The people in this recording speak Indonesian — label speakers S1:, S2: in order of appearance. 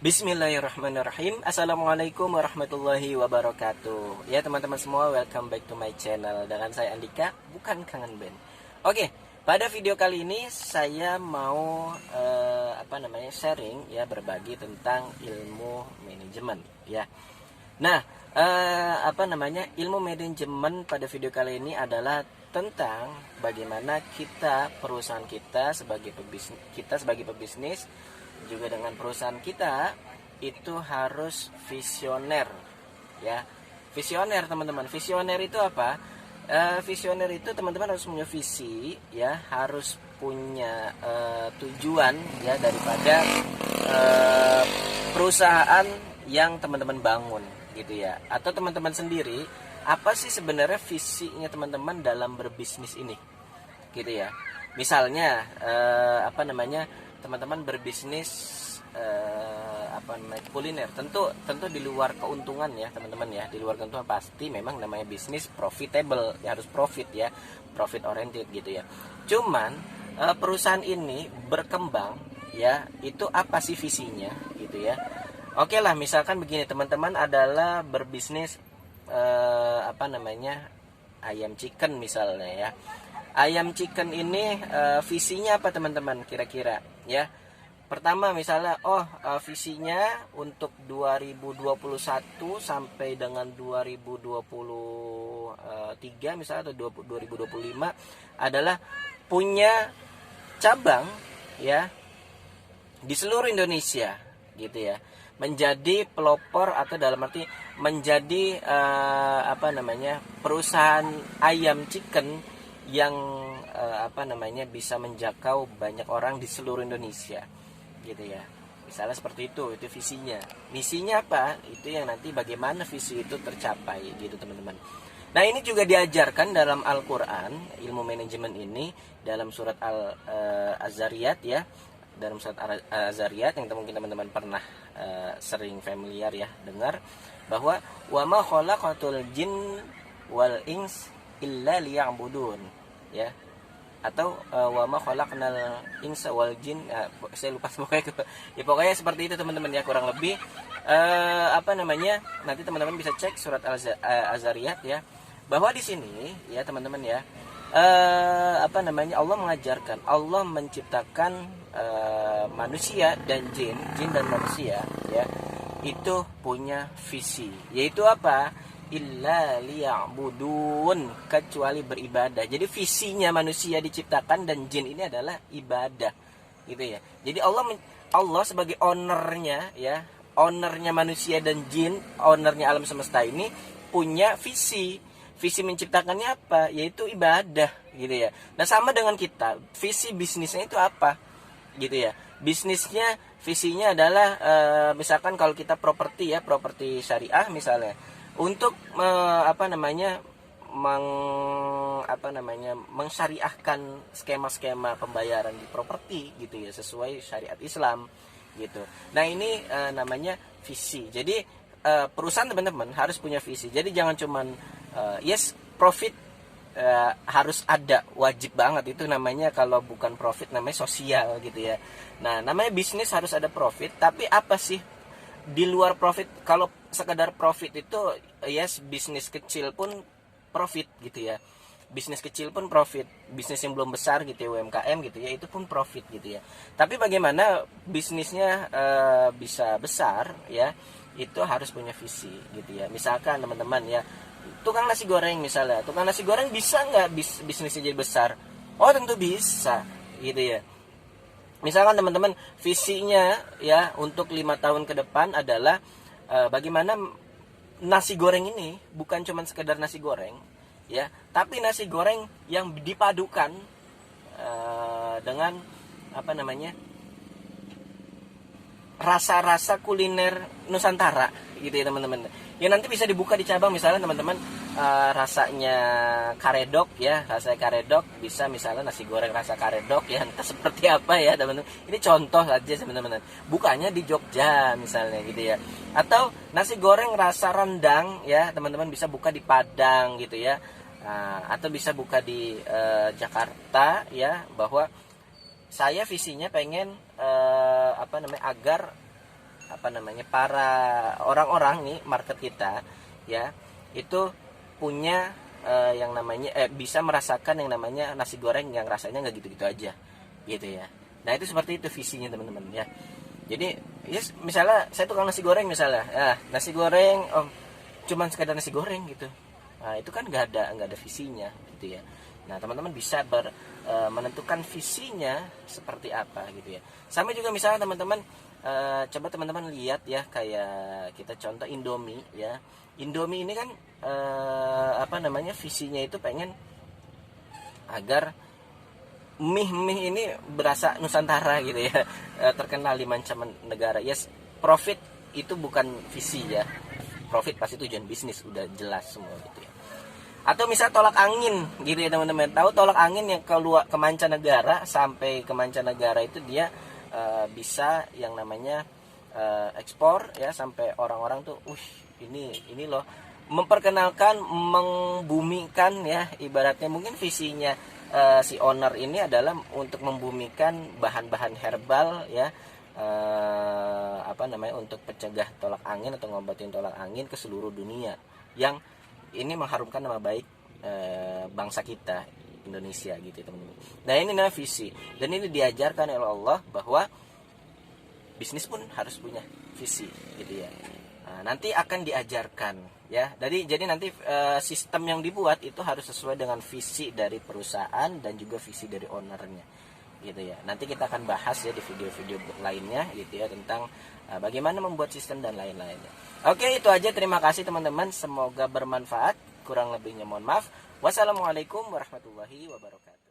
S1: Bismillahirrahmanirrahim. Assalamualaikum warahmatullahi wabarakatuh. Ya teman-teman semua, welcome back to my channel. Dengan saya Andika, bukan Kangen Band. Oke, pada video kali ini saya mau sharing ya, berbagi tentang ilmu manajemen ya. Nah, ilmu manajemen pada video kali ini adalah tentang bagaimana perusahaan kita sebagai pebisnis juga dengan perusahaan kita itu harus visioner ya. Visioner teman-teman, visioner itu apa? Visioner itu teman-teman harus punya visi ya, harus punya tujuan ya daripada perusahaan yang teman-teman bangun gitu ya. Atau teman-teman sendiri, apa sih sebenarnya visinya teman-teman dalam berbisnis ini gitu ya. Misalnya teman-teman berbisnis kuliner, tentu di luar keuntungan ya teman-teman ya, di luar keuntungan pasti memang namanya bisnis profitable ya, harus profit ya, profit oriented gitu ya. Cuman perusahaan ini berkembang ya, itu apa sih visinya gitu ya. Oke lah, misalkan begini, teman-teman adalah berbisnis ayam chicken misalnya ya. Ayam chicken ini visinya apa teman-teman kira-kira ya? Pertama misalnya visinya untuk 2021 sampai dengan 2023 misalnya, atau 2025 adalah punya cabang ya di seluruh Indonesia gitu ya. Menjadi pelopor, atau dalam arti menjadi perusahaan ayam chicken yang bisa menjangkau banyak orang di seluruh Indonesia gitu ya. Misalnya seperti itu visinya. Misinya apa? Itu yang nanti bagaimana visi itu tercapai gitu teman-teman. Nah, ini juga diajarkan dalam Al-Qur'an, ilmu manajemen ini dalam surat Al-Zariyat ya. Dalam surat Al-Zariyat yang mungkin teman-teman pernah sering familiar ya dengar, bahwa wa ma khalaqatul jin wal ins illa liya'budun ya, atau wa ma khalaqnal insa wal jin, saya lupa pokoknya seperti itu teman-teman ya, kurang lebih nanti teman-teman bisa cek surat Al-Zariyat ya, bahwa di sini ya teman-teman ya, Allah mengajarkan, Allah menciptakan manusia dan jin dan manusia ya, itu punya visi, yaitu apa? Illa liya'budun, kecuali beribadah. Jadi visinya manusia diciptakan dan jin ini adalah ibadah gitu ya. Jadi Allah sebagai ownernya ya, ownernya manusia dan jin, ownernya alam semesta ini punya visi menciptakannya apa? Yaitu ibadah gitu ya. Nah, sama dengan kita, visi bisnisnya itu apa gitu ya. Bisnisnya, visinya adalah misalkan kalau kita properti syariah misalnya, untuk mengsyariahkan skema-skema pembayaran di properti gitu ya, sesuai syariat Islam gitu. Nah, ini namanya visi. Jadi perusahaan teman-teman harus punya visi. Jadi jangan cuman profit harus ada, wajib banget itu namanya. Kalau bukan profit namanya sosial gitu ya. Nah, namanya bisnis harus ada profit, tapi apa sih di luar profit? Kalau sekedar profit itu bisnis kecil pun profit gitu ya, bisnis kecil pun profit, bisnis yang belum besar gitu ya, UMKM gitu ya, itu pun profit gitu ya. Tapi bagaimana bisnisnya bisa besar ya, itu harus punya visi gitu ya. Misalkan teman-teman ya, tukang nasi goreng misalnya, tukang nasi goreng bisa nggak bisnisnya jadi besar? Oh, tentu bisa gitu ya. Misalkan teman-teman visinya ya untuk 5 tahun ke depan adalah bagaimana nasi goreng ini bukan cuma sekedar nasi goreng ya, tapi nasi goreng yang dipadukan dengan rasa-rasa kuliner Nusantara gitu ya teman-teman. Ya nanti bisa dibuka di cabang, misalnya teman-teman rasanya karedok ya, rasanya karedok, bisa misalnya nasi goreng rasa karedok ya, entah seperti apa ya teman-teman. Ini contoh aja teman-teman, bukanya di Jogja misalnya gitu ya. Atau nasi goreng rasa rendang ya, teman-teman bisa buka di Padang gitu ya. Atau bisa buka di Jakarta ya, bahwa saya visinya pengen agar para orang-orang nih market kita ya itu punya yang namanya bisa merasakan yang namanya nasi goreng yang rasanya nggak gitu-gitu aja gitu ya. Nah itu seperti itu visinya teman-teman ya. Jadi misalnya saya tukang nasi goreng misalnya, nasi goreng cuman sekadar nasi goreng gitu. Nah itu kan nggak ada visinya gitu ya. Nah teman-teman bisa menentukan visinya seperti apa gitu ya. Sama juga misalnya teman-teman coba teman-teman lihat ya, kayak kita contoh Indomie ya. Indomie ini kan visinya itu pengen agar mie ini berasa Nusantara gitu ya, terkenal di mancanegara. Yes, profit itu bukan visi ya. Profit pasti tujuan bisnis, udah jelas semua gitu ya. Atau misal tolak angin gitu ya teman-teman. Tahu tolak angin yang keluar ke mancanegara, sampai ke mancanegara itu dia bisa yang namanya ekspor ya, sampai orang-orang tuh ini loh, memperkenalkan, membumikan ya, ibaratnya mungkin visinya si owner ini adalah untuk membumikan bahan-bahan herbal ya, untuk pencegah tolak angin atau ngobatin tolak angin ke seluruh dunia, yang ini mengharumkan nama baik bangsa kita Indonesia gitu teman-teman. Nah ini namanya visi, dan ini diajarkan oleh Allah bahwa bisnis pun harus punya visi gitu ya. Nah, nanti akan diajarkan ya. Jadi nanti sistem yang dibuat itu harus sesuai dengan visi dari perusahaan dan juga visi dari ownernya gitu ya. Nanti kita akan bahas ya di video-video lainnya gitu ya, tentang bagaimana membuat sistem dan lain-lainnya. Oke, itu aja. Terima kasih teman-teman, semoga bermanfaat. Kurang lebihnya mohon maaf. Wassalamualaikum warahmatullahi wabarakatuh.